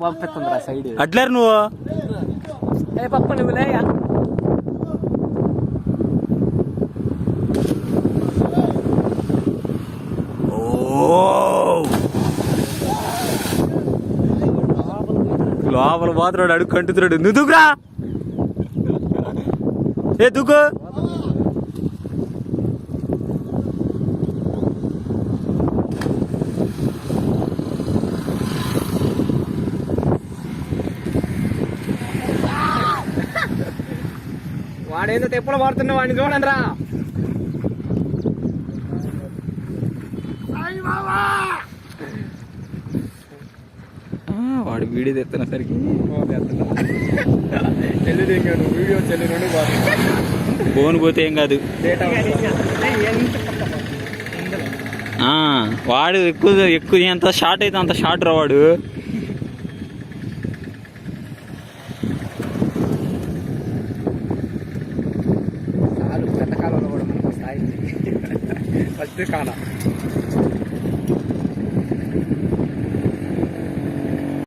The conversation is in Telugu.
పంపిస్తుందిరా సైడ్ అట్లేరు నువ్వు ఏ పప్ప నువ్వు లేయా లోపల పోతున్నాడు అడుగు కంటుతున్నాడు నువ్వు దూకురా ఏ దూకు వాడేదో తెప్పలు పడుతున్నా వాడిని చూడండి రా వాడు వీడియో తెస్తున్న సరికి చెల్లి వీడియో చెల్లి నుండి ఫోన్ పోతే ఏం కాదు వాడు ఎక్కువ ఎంత షార్ట్ అయితే అంత షార్ట్ రా వాడు పెద్ద కాలంలో కూడా మనకు స్థాయి ఫస్ట్ కాలం